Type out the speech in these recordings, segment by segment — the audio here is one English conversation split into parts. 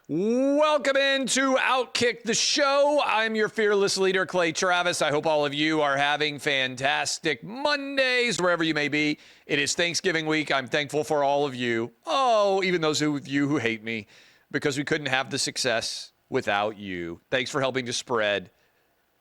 Welcome into OutKick the show. I'm your fearless leader, Clay Travis. I hope all of you are having fantastic Mondays, wherever you may be. It is Thanksgiving week. I'm thankful for all of you. Oh, even those of you who hate me, because we couldn't have the success without you. Thanks for helping to spread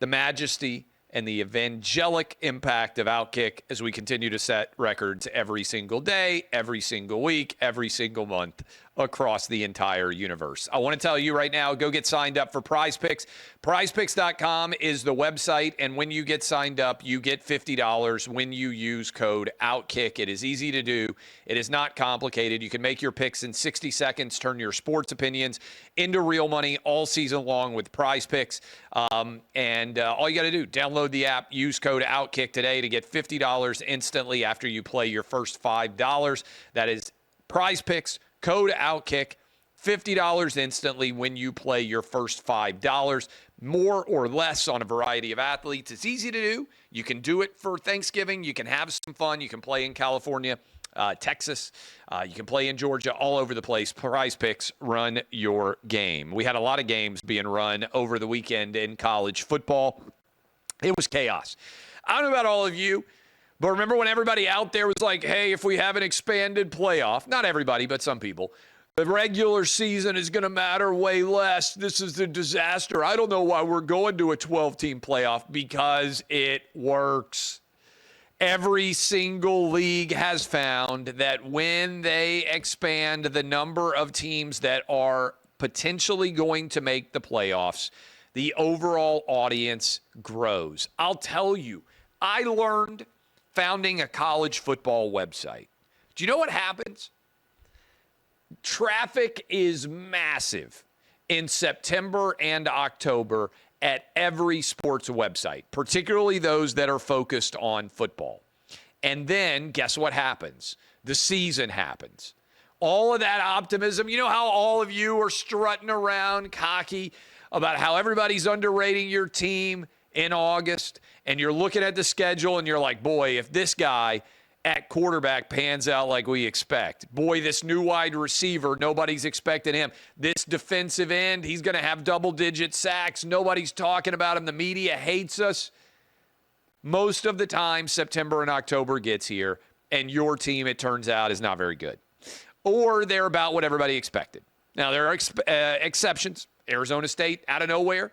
the majesty and the evangelic impact of OutKick as we continue to set records every single day, every single week, every single month across the entire universe. I want to tell you right now, go get signed up for Prize Picks. PrizePicks.com is the website, and when you get signed up, you get $50 when you use code OutKick. It is easy to do. It is not complicated. You can make your picks in 60 seconds, turn your sports opinions into real money all season long with Prize Picks. And all you got to do, download the app, use code OutKick today to get $50 instantly after you play your first $5. That is Prize Picks, code OutKick, $50 instantly when you play your first $5. More or less on a variety of athletes. It's easy to do. You can do it for Thanksgiving. You can have some fun. You can play in California, Texas. You can play in Georgia, all over the place. Prize Picks, run your game. We had a lot of games being run over the weekend in college football. It was chaos. I don't know about all of you, but remember when everybody out there was like, hey, if we have an expanded playoff, not everybody, but some people, the regular season is going to matter way less. This is a disaster. I don't know why we're going to a 12-team playoff, because it works. Every single league has found that when they expand the number of teams that are potentially going to make the playoffs, the overall audience grows. I'll tell you, I learned founding a college football website. Do you know what happens? Traffic is massive in September and October at every sports website, particularly those that are focused on football. And then guess what happens? The season happens. All of that optimism, you know how all of you are strutting around cocky about how everybody's underrating your team in August, and you're looking at the schedule and you're like, boy, if this guy at quarterback pans out like we expect, boy, this new wide receiver, nobody's expecting him. This defensive end, he's going to have double-digit sacks. Nobody's talking about him. The media hates us. Most of the time, September and October gets here, and your team, it turns out, is not very good. Or they're about what everybody expected. Now, there are exceptions. Arizona State, out of nowhere.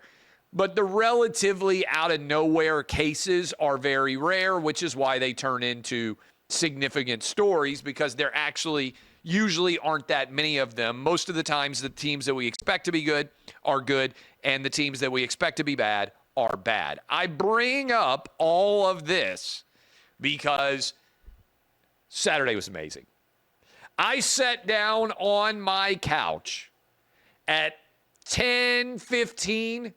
But the relatively out-of-nowhere cases are very rare, which is why they turn into significant stories, because there actually usually aren't that many of them. Most of the times, the teams that we expect to be good are good, and the teams that we expect to be bad are bad. I bring up all of this because Saturday was amazing. I sat down on my couch at 10:15,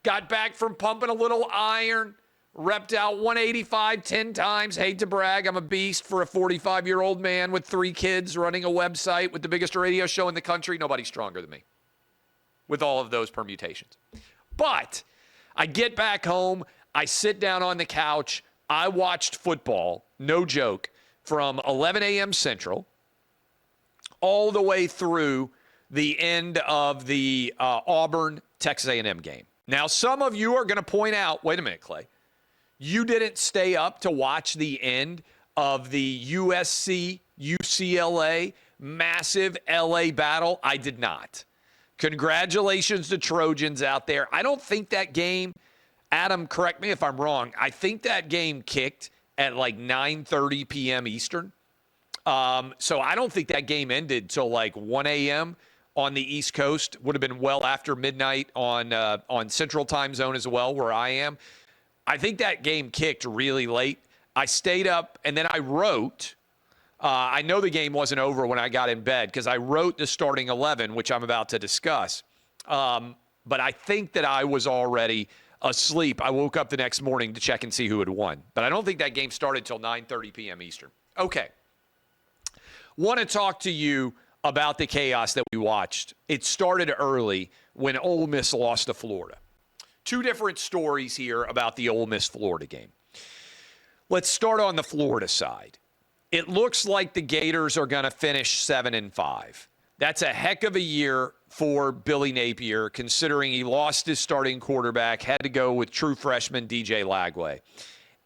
got back from pumping a little iron, repped out 185 10 times. Hate to brag, I'm a beast for a 45-year-old man with 3 kids running a website with the biggest radio show in the country. Nobody's stronger than me with all of those permutations. But I get back home, I sit down on the couch, I watched football, no joke, from 11 a.m. Central all the way through the end of the Auburn Texas A&M game. Now, some of you are going to point out, wait a minute, Clay, you didn't stay up to watch the end of the USC-UCLA massive LA battle. I did not. Congratulations to Trojans out there. I don't think that game, Adam, correct me if I'm wrong, I think that game kicked at like 9:30 p.m. Eastern. So I don't think that game ended till like 1 a.m. on the East Coast. Would have been well after midnight on Central Time Zone as well, where I am. I think that game kicked really late. I stayed up, and then I wrote. I know the game wasn't over when I got in bed because I wrote the starting 11, which I'm about to discuss. But I think that I was already asleep. I woke up the next morning to check and see who had won. But I don't think that game started till 9:30 p.m. Eastern. Okay. Want to talk to you about the chaos that we watched. It started early when Ole Miss lost to Florida. Two different stories here about the Ole Miss-Florida game. Let's start on the Florida side. It looks like the Gators are going to finish 7-5. That's a heck of a year for Billy Napier, considering he lost his starting quarterback, had to go with true freshman DJ Lagway.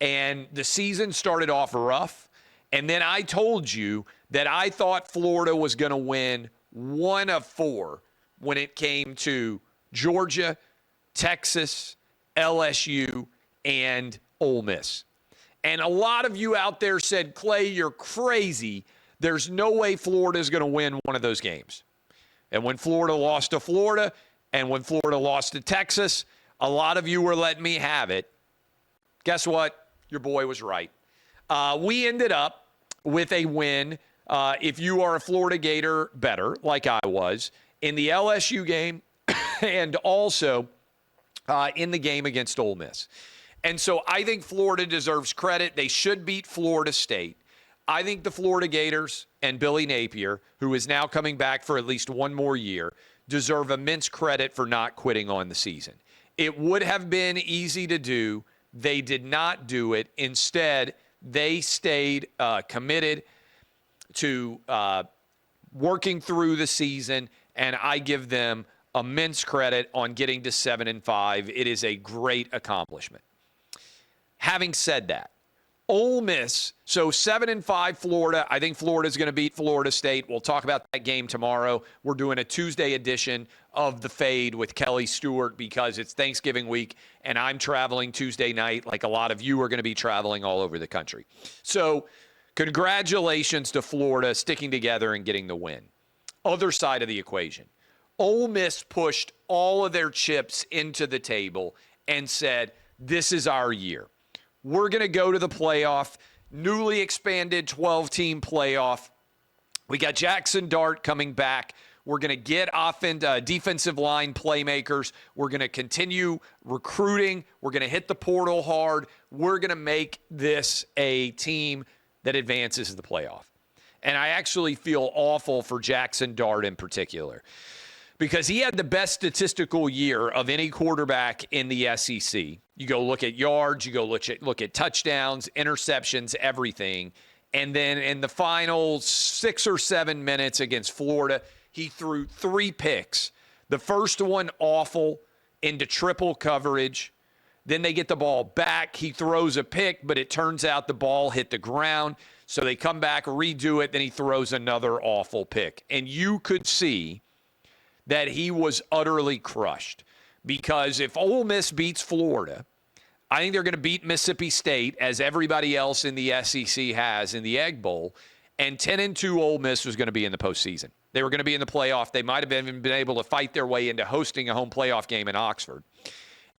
And the season started off rough. And then I told you that I thought Florida was going to win 1 of 4 when it came to Georgia, Texas, LSU, and Ole Miss. And a lot of you out there said, Clay, you're crazy. There's no way Florida is going to win one of those games. And when Florida lost to Florida and when Florida lost to Texas, a lot of you were letting me have it. Guess what? Your boy was right. We ended up with a win, if you are a Florida Gator better, like I was, in the LSU game and also in the game against Ole Miss. And so I think Florida deserves credit. They should beat Florida State. I think the Florida Gators and Billy Napier, who is now coming back for at least one more year, deserve immense credit for not quitting on the season. It would have been easy to do. They did not do it. Instead, they stayed committed to working through the season, and I give them immense credit on getting to 7-5. It is a great accomplishment. Having said that, Ole Miss, so 7-5 Florida. I think Florida is going to beat Florida State. We'll talk about that game tomorrow. We're doing a Tuesday edition of The Fade with Kelly Stewart because it's Thanksgiving week, and I'm traveling Tuesday night like a lot of you are going to be traveling all over the country. So congratulations to Florida sticking together and getting the win. Other side of the equation, Ole Miss pushed all of their chips into the table and said, this is our year. We're going to go to the playoff, newly expanded 12-team playoff. We got Jackson Dart coming back. We're going to get defensive line playmakers. We're going to continue recruiting. We're going to hit the portal hard. We're going to make this a team that advances to the playoff. And I actually feel awful for Jackson Dart in particular because he had the best statistical year of any quarterback in the SEC. You go look at yards, you go look at touchdowns, interceptions, everything. And then in the final 6 or 7 minutes against Florida, he threw 3 picks. The first one awful into triple coverage. Then they get the ball back. He throws a pick, but it turns out the ball hit the ground. So they come back, redo it, then he throws another awful pick. And you could see that he was utterly crushed because if Ole Miss beats Florida, I think they're going to beat Mississippi State as everybody else in the SEC has in the Egg Bowl, and 10-2 Ole Miss was going to be in the postseason. They were going to be in the playoff. They might have even been able to fight their way into hosting a home playoff game in Oxford.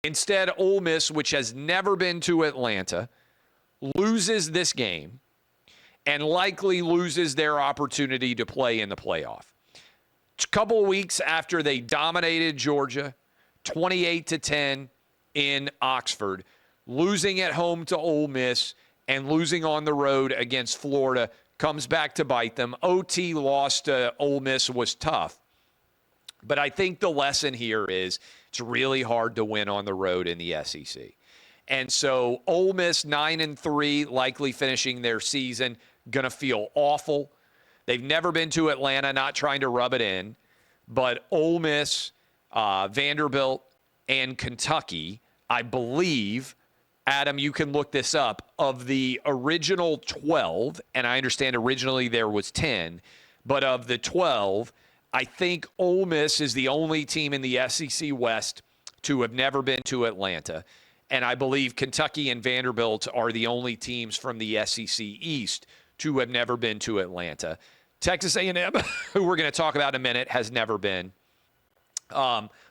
Instead, Ole Miss, which has never been to Atlanta, loses this game and likely loses their opportunity to play in the playoff. A couple of weeks after they dominated Georgia, 28-10 in Oxford, losing at home to Ole Miss and losing on the road against Florida comes back to bite them. OT loss to Ole Miss was tough. But I think the lesson here is it's really hard to win on the road in the SEC. And so Ole Miss 9-3, likely finishing their season, going to feel awful. They've never been to Atlanta, not trying to rub it in. But Ole Miss, Vanderbilt, and Kentucky, I believe, Adam, you can look this up, of the original 12, and I understand originally there was 10, but of the 12, I think Ole Miss is the only team in the SEC West to have never been to Atlanta. And I believe Kentucky and Vanderbilt are the only teams from the SEC East to have never been to Atlanta. Texas A&M, who we're going to talk about in a minute, has never been.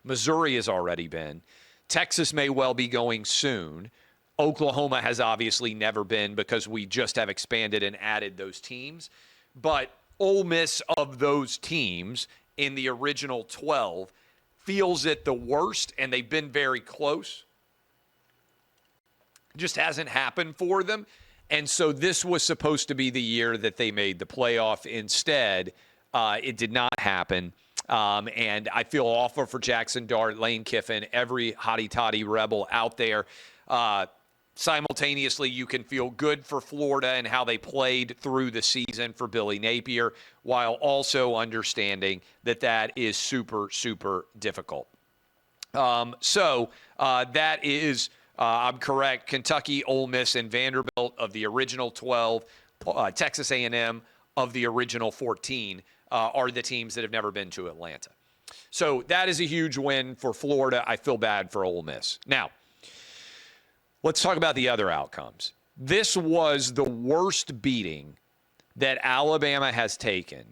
Missouri has already been. Texas may well be going soon. Oklahoma has obviously never been because we just have expanded and added those teams. But Ole Miss of those teams in the original 12 feels it the worst, and they've been very close. Just hasn't happened for them. And so this was supposed to be the year that they made the playoff. Instead, it did not happen. And I feel awful for Jackson Dart, Lane Kiffin, every hotty-toddy rebel out there. Simultaneously, you can feel good for Florida and how they played through the season for Billy Napier, while also understanding that that is super, super difficult. That is, I'm correct, Kentucky, Ole Miss, and Vanderbilt of the original 12, Texas A&M of the original 14 are the teams that have never been to Atlanta. So that is a huge win for Florida. I feel bad for Ole Miss. Now, let's talk about the other outcomes. This was the worst beating that Alabama has taken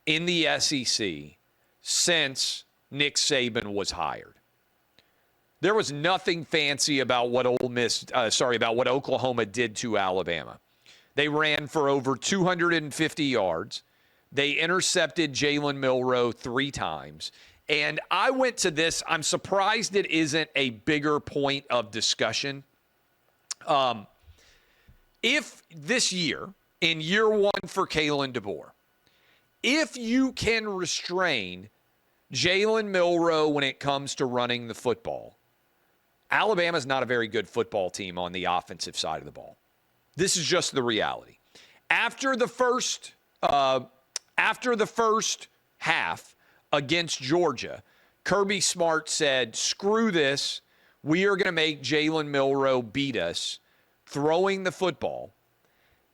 in the SEC since Nick Saban was hired. There was nothing fancy about what what Oklahoma did to Alabama. They ran for over 250 yards. They intercepted Jalen Milroe 3 times. And I went to this. I'm surprised it isn't a bigger point of discussion. If this year, in year 1 for Kalen DeBoer, if you can restrain Jalen Milroe when it comes to running the football, Alabama's not a very good football team on the offensive side of the ball. This is just the reality. After the first half against Georgia, Kirby Smart said, screw this. We are going to make Jalen Milroe beat us throwing the football.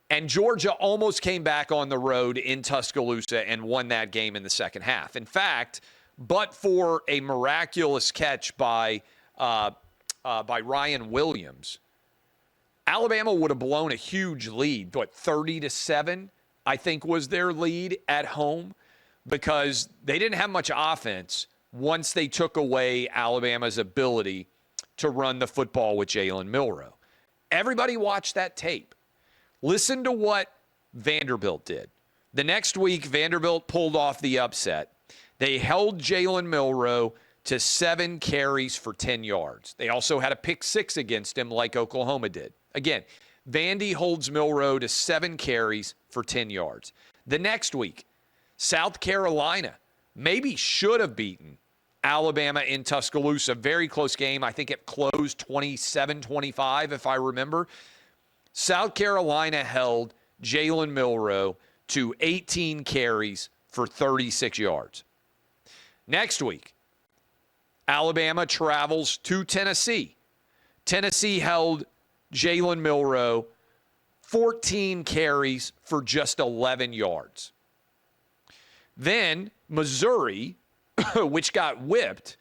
And Georgia almost came back on the road in Tuscaloosa and won that game in the second half. In fact, but for a miraculous catch by Ryan Williams, Alabama would have blown a huge lead. 30-7, I think, was their lead at home, because they didn't have much offense once they took away Alabama's ability to run the football with Jalen Milroe. Everybody watched that tape. Listen to what Vanderbilt did. The next week, Vanderbilt pulled off the upset. They held Jalen Milroe to 7 carries for 10 yards. They also had a pick 6 against him like Oklahoma did. Again, Vandy holds Milroe to 7 carries for 10 yards. The next week, South Carolina maybe should have beaten Alabama in Tuscaloosa. Very close game. I think it closed 27-25, if I remember. South Carolina held Jalen Milroe to 18 carries for 36 yards. Next week, Alabama travels to Tennessee. Tennessee held Jalen Milroe 14 carries for just 11 yards. Then Missouri, which got whipped,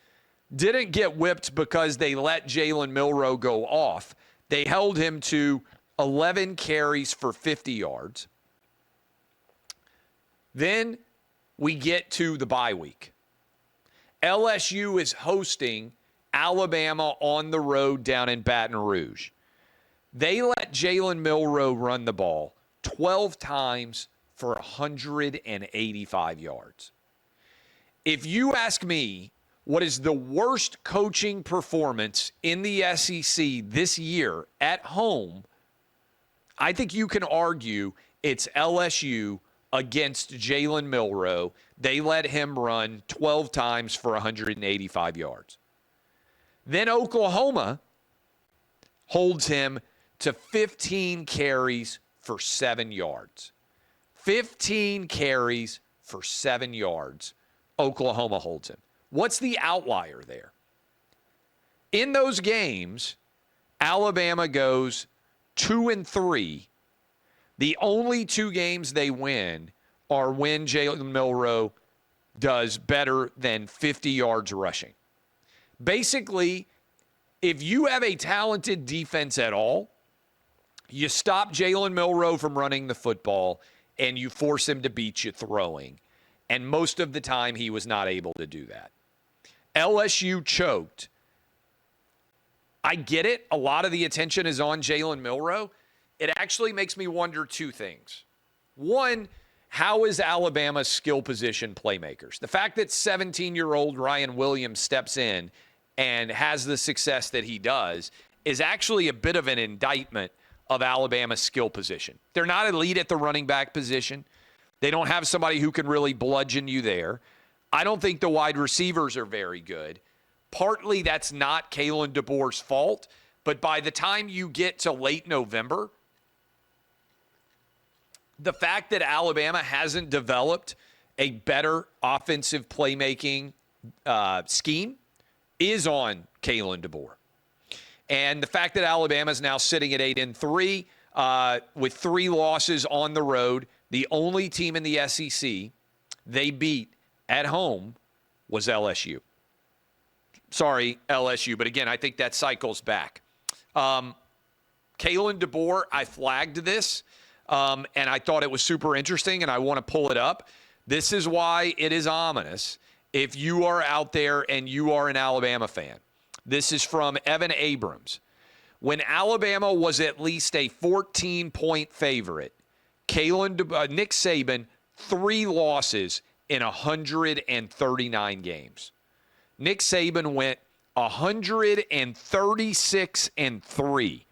didn't get whipped because they let Jalen Milroe go off. They held him to 11 carries for 50 yards. Then we get to the bye week. LSU is hosting Alabama on the road down in Baton Rouge. They let Jalen Milroe run the ball 12 times for 185 yards. If you ask me what is the worst coaching performance in the SEC this year at home, I think you can argue it's LSU against Jalen Milroe. They let him run 12 times for 185 yards. Then Oklahoma holds him to 15 carries for 7 yards. 15 carries for 7 yards. Oklahoma holds him. What's the outlier there? In those games, Alabama goes 2-3. The only 2 games they win are when Jalen Milroe does better than 50 yards rushing. Basically, if you have a talented defense at all, you stop Jalen Milroe from running the football and you force him to beat you throwing. And most of the time, he was not able to do that. LSU choked. I get it. A lot of the attention is on Jalen Milroe. It actually makes me wonder 2 things. One, how is Alabama's skill position playmakers? The fact that 17-year-old Ryan Williams steps in and has the success that he does is actually a bit of an indictment of Alabama's skill position. They're not elite at the running back position. They don't have somebody who can really bludgeon you there. I don't think the wide receivers are very good. Partly that's not Kalen DeBoer's fault, But by the time you get to late November, the fact that Alabama hasn't developed a better offensive playmaking scheme is on Kalen DeBoer. And the fact that Alabama is now sitting at 8-3 with 3 losses on the road, the only team in the SEC they beat at home was LSU. Sorry, LSU, but again, I think that cycles back. Kalen DeBoer, I flagged this, and I thought it was super interesting, and I want to pull it up. This is why it is ominous if you are out there and you are an Alabama fan. This is from Evan Abrams. When Alabama was at least a 14-point favorite, Nick Saban, 3 losses in 139 games. Nick Saban went 136-3.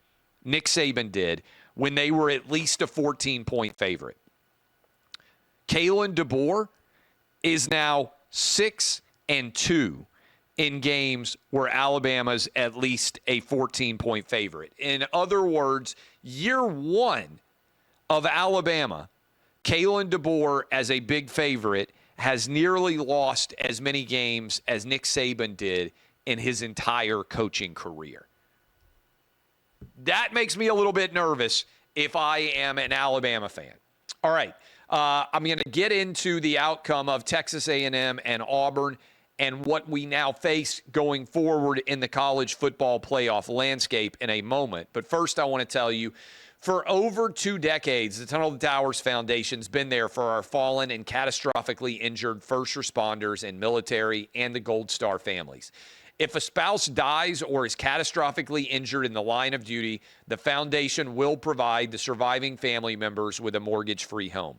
Nick Saban did when they were at least a 14-point favorite. Kalen DeBoer is now 6-2 in games where Alabama's at least a 14-point favorite. In other words, year 1 of Alabama, Kalen DeBoer as a big favorite has nearly lost as many games as Nick Saban did in his entire coaching career. That makes me a little bit nervous if I am an Alabama fan. All right, I'm going to get into the outcome of Texas A&M and Auburn and what we now face going forward in the college football playoff landscape in a moment. But first, I want to tell you, for over 2 decades, the Tunnel to Towers Foundation's been there for our fallen and catastrophically injured first responders and military and the Gold Star families. If a spouse dies or is catastrophically injured in the line of duty, the foundation will provide the surviving family members with a mortgage-free home.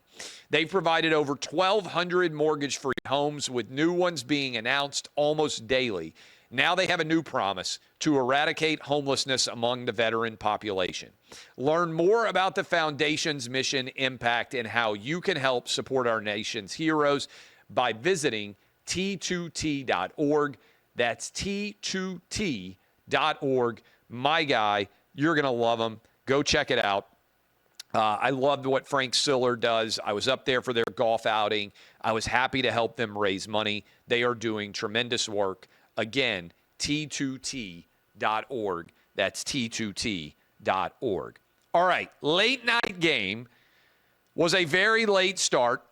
They've provided over 1,200 mortgage-free homes, with new ones being announced almost daily. Now they have a new promise to eradicate homelessness among the veteran population. Learn more about the foundation's mission, impact, and how you can help support our nation's heroes by visiting T2T.org. That's T2T.org. My guy, you're going to love him. Go check it out. I loved what Frank Siller does. I was up there for their golf outing. I was happy to help them raise money. They are doing tremendous work. Again, T2T.org. That's T2T.org. All right, late night game was a very late start.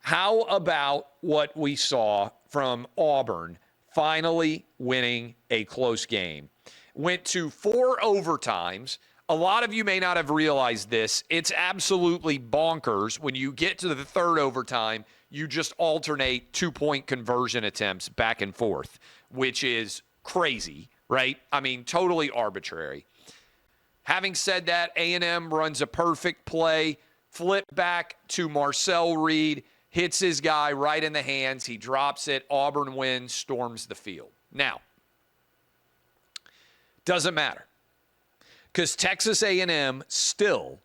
How about what we saw from Auburn finally winning a close game? Went to 4 overtimes. A lot of you may not have realized this. It's absolutely bonkers. When you get to the 3rd overtime, you just alternate 2-point conversion attempts back and forth, which is crazy, right? I mean, totally arbitrary. Having said that, A&M runs a perfect play, flip back to Marcel Reed, hits his guy right in the hands. He drops it. Auburn wins, storms the field. Now, doesn't matter, because Texas A&M still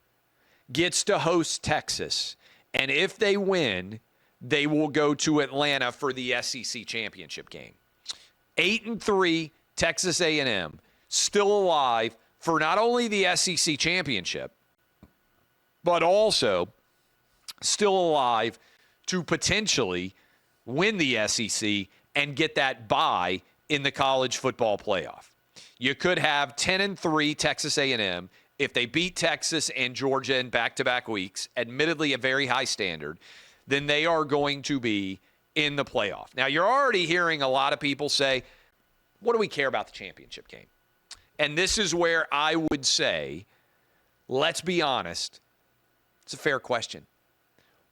gets to host Texas, and if they win, they will go to Atlanta for the SEC championship game. 8-3, Texas A&M still alive for not only the SEC championship, but also still alive to potentially win the SEC and get that bye in the college football playoff. You could have 10-3 Texas A&M if they beat Texas and Georgia in back-to-back weeks, admittedly a very high standard, then they are going to be in the playoff. Now, you're already hearing a lot of people say, what do we care about the championship game? And this is where I would say, let's be honest, it's a fair question.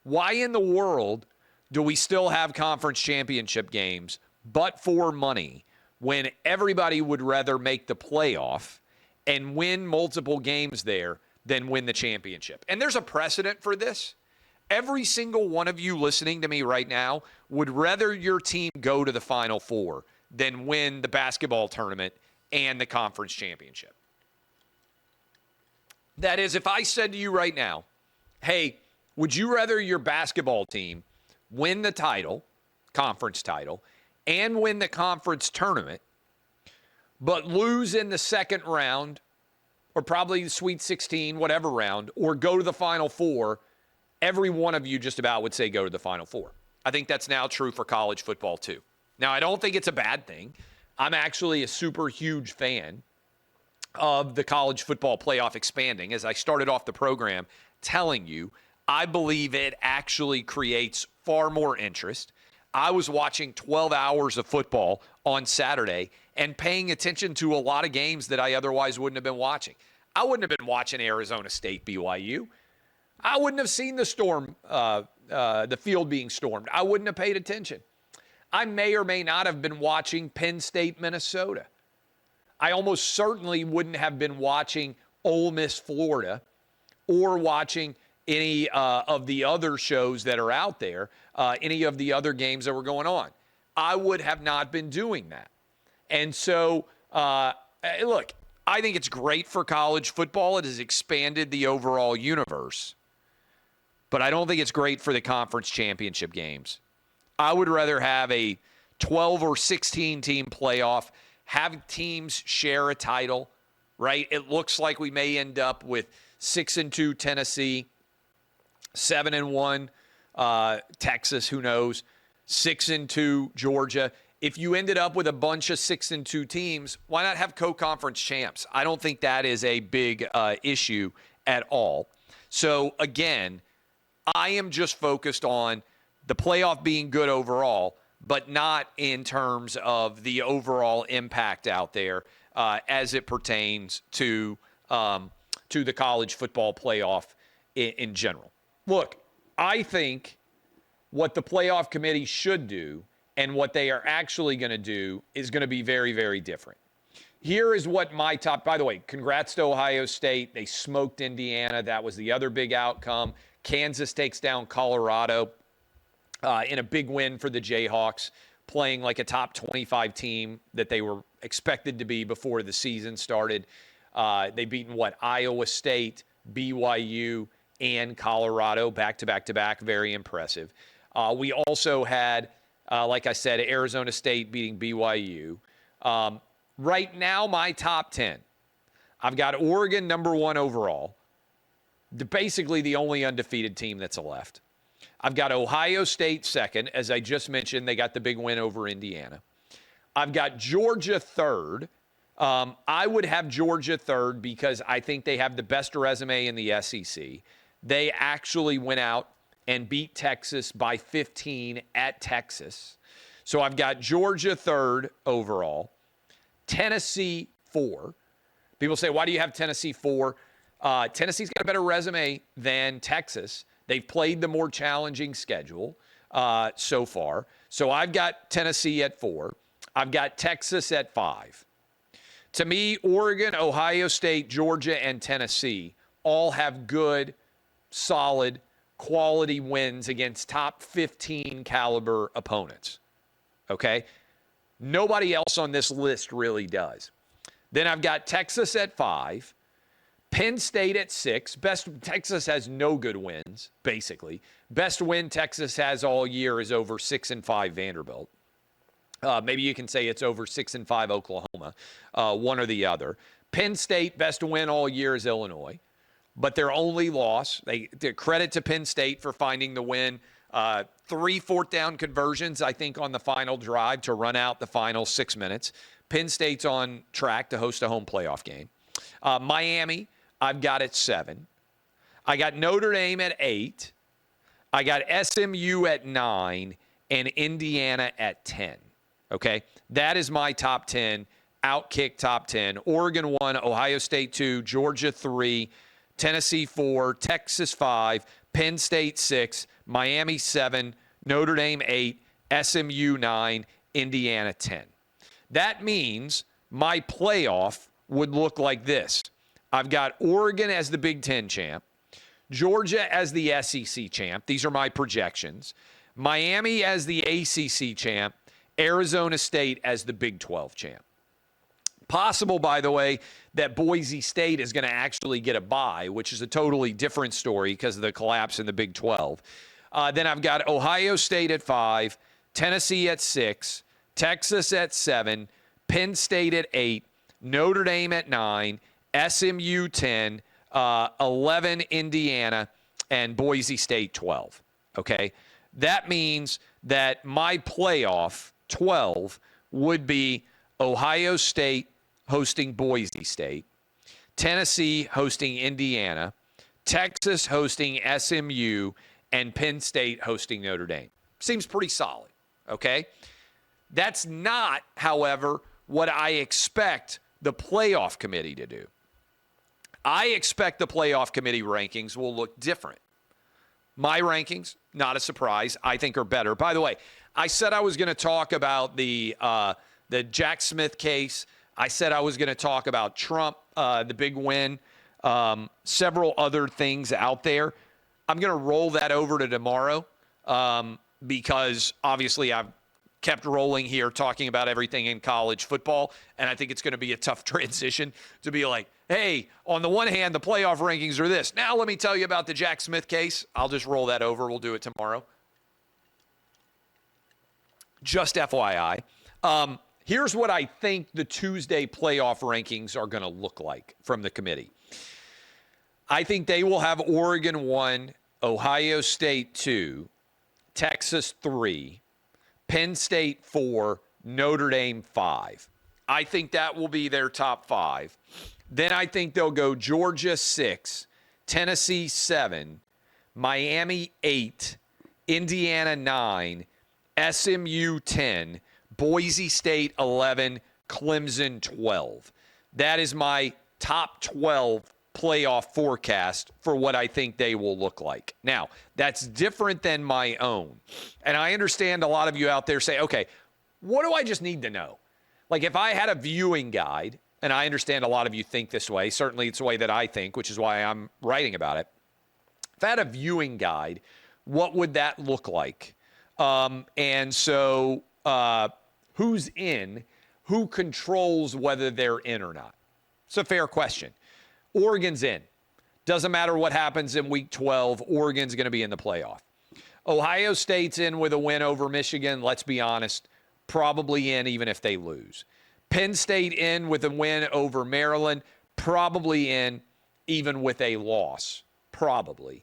Why in the world do we still have conference championship games but for money when everybody would rather make the playoff and win multiple games there than win the championship? And there's a precedent for this. Every single one of you listening to me right now would rather your team go to the Final Four than win the basketball tournament and the conference championship. That is, if I said to you right now, hey, would you rather your basketball team win the title, conference title, and win the conference tournament, but lose in the second round, or probably the Sweet 16, whatever round, or go to the Final Four, every one of you just about would say go to the Final Four. I think that's now true for college football too. Now, I don't think it's a bad thing. I'm actually a super huge fan of the college football playoff expanding. As I started off the program telling you, I believe it actually creates far more interest. I was watching 12 hours of football on Saturday and paying attention to a lot of games that I otherwise wouldn't have been watching. I wouldn't have been watching Arizona State BYU. I wouldn't have seen the field being stormed. I wouldn't have paid attention. I may or may not have been watching Penn State, Minnesota. I almost certainly wouldn't have been watching Ole Miss, Florida, or watching any of the other shows that are out there, any of the other games that were going on. I would have not been doing that. And so, look, I think it's great for college football. It has expanded the overall universe. But I don't think it's great for the conference championship games. I would rather have a 12 or 16 team playoff, have teams share a title, right? It looks like we may end up with 6-2 Tennessee, 7-1 Texas, who knows, 6-2 Georgia. If you ended up with a bunch of 6-2 teams, why not have co-conference champs? I don't think that is a big issue at all. So again, I am just focused on the playoff being good overall, but not in terms of the overall impact out there as it pertains to the college football playoff in general. Look, I think what the playoff committee should do and what they are actually going to do is going to be very, very different. Here is what my top, by the way, congrats to Ohio State. They smoked Indiana. That was the other big outcome. Kansas takes down Colorado in a big win for the Jayhawks, playing like a top 25 team that they were expected to be before the season started. They beaten Iowa State, BYU, and Colorado back-to-back-to-back. Very impressive. We also had, like I said, Arizona State beating BYU. Right now, my top 10. I've got Oregon number 1 overall. Basically the only undefeated team that's left. I've got Ohio State second. As I just mentioned, they got the big win over Indiana. I've got Georgia third. I would have Georgia third because I think they have the best resume in the SEC. They actually went out and beat Texas by 15 at Texas. So I've got Georgia third overall. Tennessee 4. People say, why do you have Tennessee 4? Tennessee's got a better resume than Texas. They've played the more challenging schedule so far. So I've got Tennessee at 4. I've got Texas at 5. To me, Oregon, Ohio State, Georgia, and Tennessee all have good, solid, quality wins against top 15 caliber opponents. Okay? Nobody else on this list really does. Then I've got Texas at 5. Penn State at 6. Texas has no good wins, basically. Best win Texas has all year is over 6-5 Vanderbilt. Maybe you can say it's over 6-5 Oklahoma, one or the other. Penn State, best win all year is Illinois, but their only loss, credit to Penn State for finding the win. 3 fourth-down conversions, I think, on the final drive to run out the final 6 minutes. Penn State's on track to host a home playoff game. Miami, I've got at 7. I got Notre Dame at 8. I got SMU at 9 and Indiana at 10. Okay, that is my top 10, OutKick top 10. Oregon 1, Ohio State 2, Georgia 3, Tennessee 4, Texas 5, Penn State 6, Miami 7, Notre Dame 8, SMU 9, Indiana 10. That means my playoff would look like this. I've got Oregon as the Big Ten champ, Georgia as the SEC champ. These are my projections. Miami as the ACC champ, Arizona State as the Big 12 champ. Possible, by the way, that Boise State is going to actually get a bye, which is a totally different story because of the collapse in the Big 12. Then I've got Ohio State at 5, Tennessee at 6, Texas at 7, Penn State at 8, Notre Dame at 9, SMU 10, 11 Indiana, and Boise State 12. Okay? That means that my playoff 12 would be Ohio State hosting Boise State, Tennessee hosting Indiana, Texas hosting SMU, and Penn State hosting Notre Dame. Seems pretty solid, okay? That's not, however, what I expect the playoff committee to do. I expect the playoff committee rankings will look different. My rankings, not a surprise, I think are better. By the way, I said I was going to talk about the Jack Smith case. I said I was going to talk about Trump, the big win, several other things out there. I'm going to roll that over to tomorrow because obviously I've kept rolling here talking about everything in college football, and I think it's going to be a tough transition to be like, hey, on the one hand, the playoff rankings are this. Now let me tell you about the Jack Smith case. I'll just roll that over. We'll do it tomorrow. Just FYI. Here's what I think the Tuesday playoff rankings are going to look like from the committee. I think they will have Oregon 1, Ohio State 2, Texas 3, Penn State 4, Notre Dame 5. I think that will be their top 5. Then I think they'll go Georgia 6, Tennessee 7, Miami 8, Indiana 9, SMU 10, Boise State 11, Clemson 12. That is my top 12 playoff forecast for what I think they will look like. Now, that's different than my own. And I understand a lot of you out there say, okay, what do I just need to know? Like if I had a viewing guide, and I understand a lot of you think this way, certainly it's the way that I think, which is why I'm writing about it. If I had a viewing guide, what would that look like? And so who's in, who controls whether they're in or not? It's a fair question. Oregon's in. Doesn't matter what happens in week 12, Oregon's going to be in the playoff. Ohio State's in with a win over Michigan, let's be honest, probably in even if they lose. Penn State in with a win over Maryland, probably in even with a loss, probably.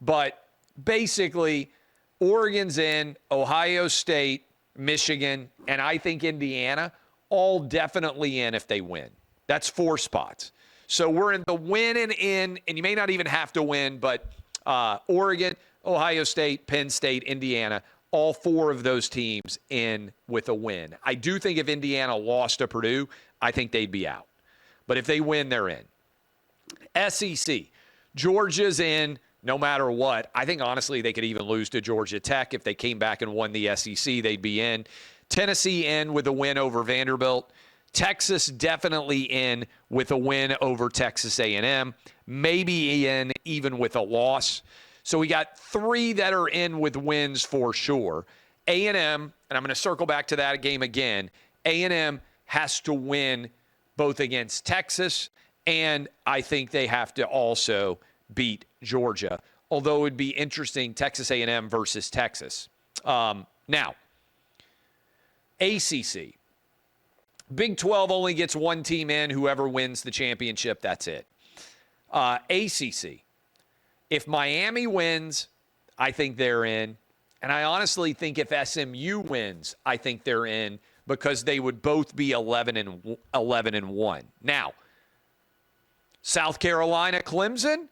But basically, Oregon's in, Ohio State, Michigan, and I think Indiana, all definitely in if they win. That's 4 spots. So we're in the win and in, and you may not even have to win, but Oregon, Ohio State, Penn State, Indiana, all 4 of those teams in with a win. I do think if Indiana lost to Purdue, I think they'd be out. But if they win, they're in. SEC, Georgia's in no matter what. I think, honestly, they could even lose to Georgia Tech. If they came back and won the SEC, they'd be in. Tennessee in with a win over Vanderbilt. Texas definitely in with a win over Texas A&M. Maybe in even with a loss. So we got 3 that are in with wins for sure. A&M, and I'm going to circle back to that game again, A&M has to win both against Texas, and I think they have to also beat Georgia, although it would be interesting, Texas A&M versus Texas. Now, ACC. Big 12 only gets 1 team in. Whoever wins the championship, that's it. ACC. If Miami wins, I think they're in. And I honestly think if SMU wins, I think they're in because they would both be 11 and 1. Now, South Carolina, Clemson,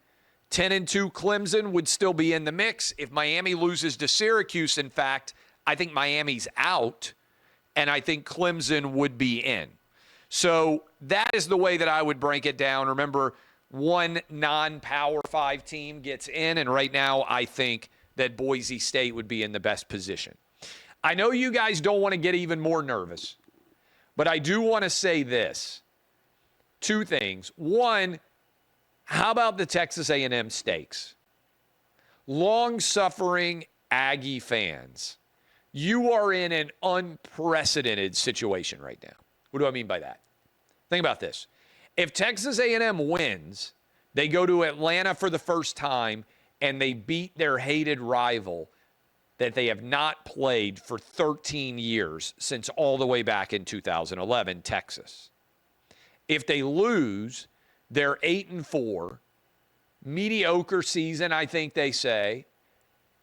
10-2 Clemson would still be in the mix. If Miami loses to Syracuse, in fact, I think Miami's out, and I think Clemson would be in. So that is the way that I would break it down. Remember, 1 non-Power 5 team gets in, and right now I think that Boise State would be in the best position. I know you guys don't want to get even more nervous, but I do want to say this. 2 things. 1, how about the Texas A&M stakes? Long-suffering Aggie fans, you are in an unprecedented situation right now. What do I mean by that? Think about this. If Texas A&M wins, they go to Atlanta for the first time, and they beat their hated rival that they have not played for 13 years since all the way back in 2011, Texas. If they lose, they're 8-4. Mediocre season, I think they say.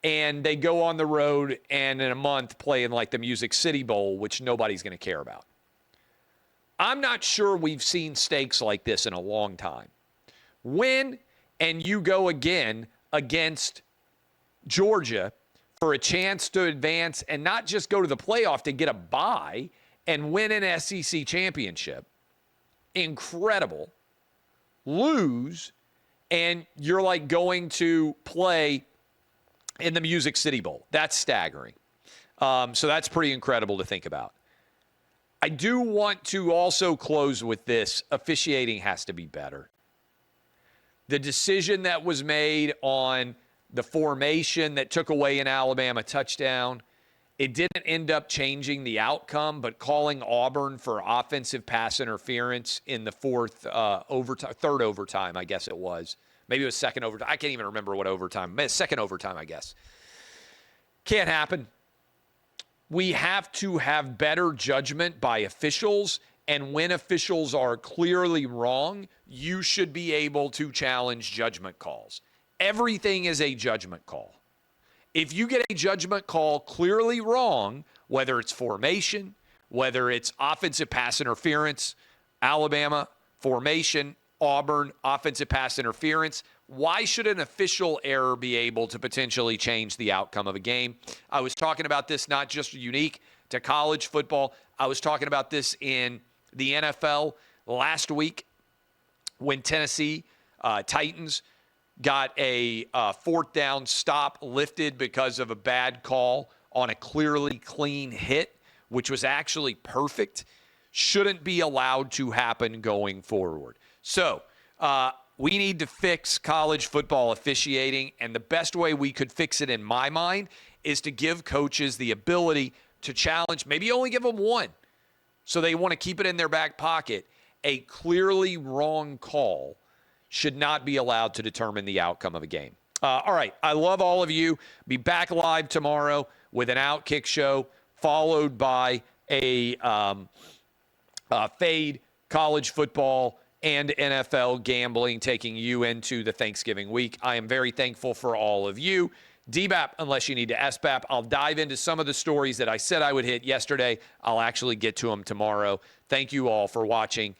And they go on the road and in a month play in like the Music City Bowl, which nobody's going to care about. I'm not sure we've seen stakes like this in a long time. Win and you go again against Georgia for a chance to advance and not just go to the playoff to get a bye and win an SEC championship. Incredible. Lose, and you're like going to play in the Music City Bowl. That's staggering. So that's pretty incredible to think about. I do want to also close with this. Officiating has to be better. The decision that was made on the formation that took away an Alabama touchdown, it didn't end up changing the outcome, but calling Auburn for offensive pass interference in the third overtime, I guess it was. Maybe it was second overtime. I can't even remember what overtime. Second overtime, I guess. Can't happen. We have to have better judgment by officials, and when officials are clearly wrong, you should be able to challenge judgment calls. Everything is a judgment call. If you get a judgment call clearly wrong, whether it's formation, whether it's offensive pass interference, Alabama formation, Auburn offensive pass interference, why should an official error be able to potentially change the outcome of a game? I was talking about this not just unique to college football. I was talking about this in the NFL last week when Tennessee Titans got a fourth down stop lifted because of a bad call on a clearly clean hit, which was actually perfect. Shouldn't be allowed to happen going forward. So we need to fix college football officiating, and the best way we could fix it in my mind is to give coaches the ability to challenge, maybe only give them one, so they want to keep it in their back pocket. A clearly wrong call should not be allowed to determine the outcome of a game. All right, I love all of you. Be back live tomorrow with an OutKick show, followed by a fade college football and NFL gambling, taking you into the Thanksgiving week. I am very thankful for all of you. DBAP, unless you need to SBAP, I'll dive into some of the stories that I said I would hit yesterday. I'll actually get to them tomorrow. Thank you all for watching,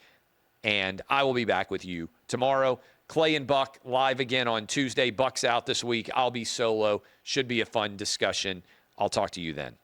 and I will be back with you tomorrow. Clay and Buck live again on Tuesday. Buck's out this week. I'll be solo. Should be a fun discussion. I'll talk to you then.